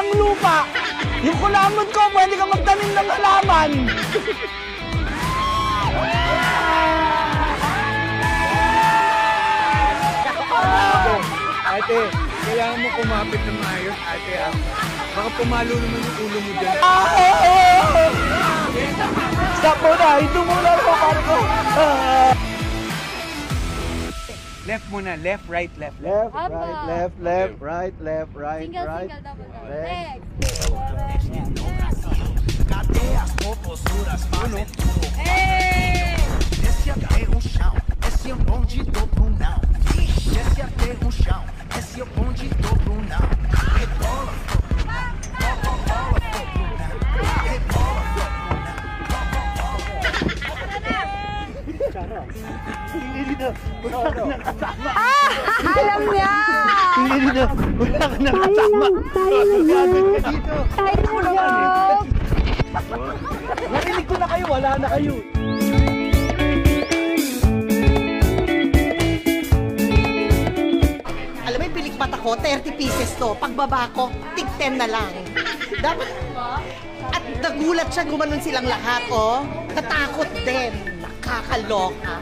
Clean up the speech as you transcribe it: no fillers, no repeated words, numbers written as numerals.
ng lupa. Yung kulamot ko, pwede ka magtanim ng halaman. Ate, kailangan mo kumapit na maayos, ate. Baka pumalo naman yung ulo mo dyan. Stop muna, ito muna ako, Marco. Left muna, left, right, left. Left, right, left, left, right, left, right, Single, right. single, double, double. Left. Hey! Desce até o chão, esse é o bonde do Brunão. Desce até o chão, esse é o bonde do Brunão. Rebola, rebola, rebola, Alam niya! Wala ka nakasama. Gagawin ka dito. Narinig ko na kayo, wala na kayo. Alam mo yung pilikpat ako, 30 pieces to. Pagbaba ko, tig 10 na lang. Dapat, at nagulat siya, gumanon silang lahat, oh. Natakot din. Nakakaloka.